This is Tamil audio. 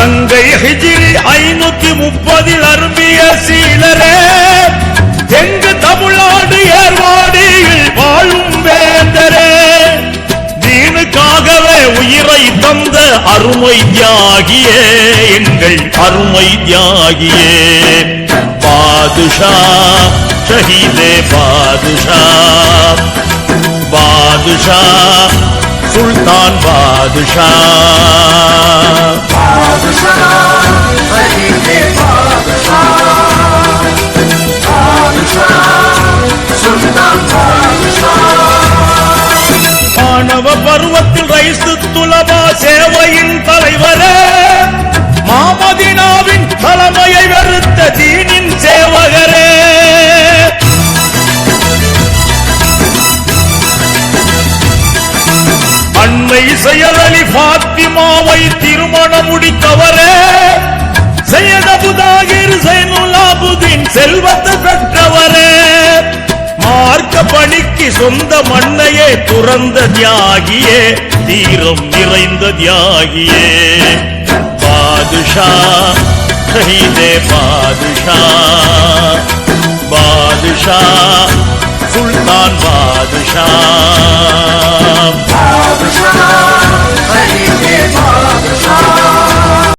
கங்கை ஹிஜ்ரி 530 அரும்பிய சீலரே எங்கு தமிழ்நாடு ஏர்வாடியில் வாழும் வேந்தரே தீனுக்காகவே உயிரை தந்த அருமை தியாகியே எங்கள் அருமை தியாகியே பாதுஷா ஷஹீதே பாதுஷா பாதுஷா சுல்தான் பாதுஷா பாதுஷா ஷஹீதே பாதுஷா பாதுஷா சுல்தான் பாதுஷா மாணவ பருவத்தில் ரைசு துலபா சேவையின் தலைவரே மாமதினாவின் தலைமையை வெறுத்த தீனின் சேவகரே அன்னை செயலி பாத்திமாவை திருமணம் முடித்தவரே சையத் அபுதாகிர் ஸைனுலாபுதீன் செல்வத்தை பெற்றவரே மார்க்க பணிக்கு சொந்த மண்ணையே துறந்த தியாகியே தீரம் நிறைந்த தியாகியே பாதுஷா ஷஹீதே பாதுஷா பாதுஷா சுல்தான் பாதுஷா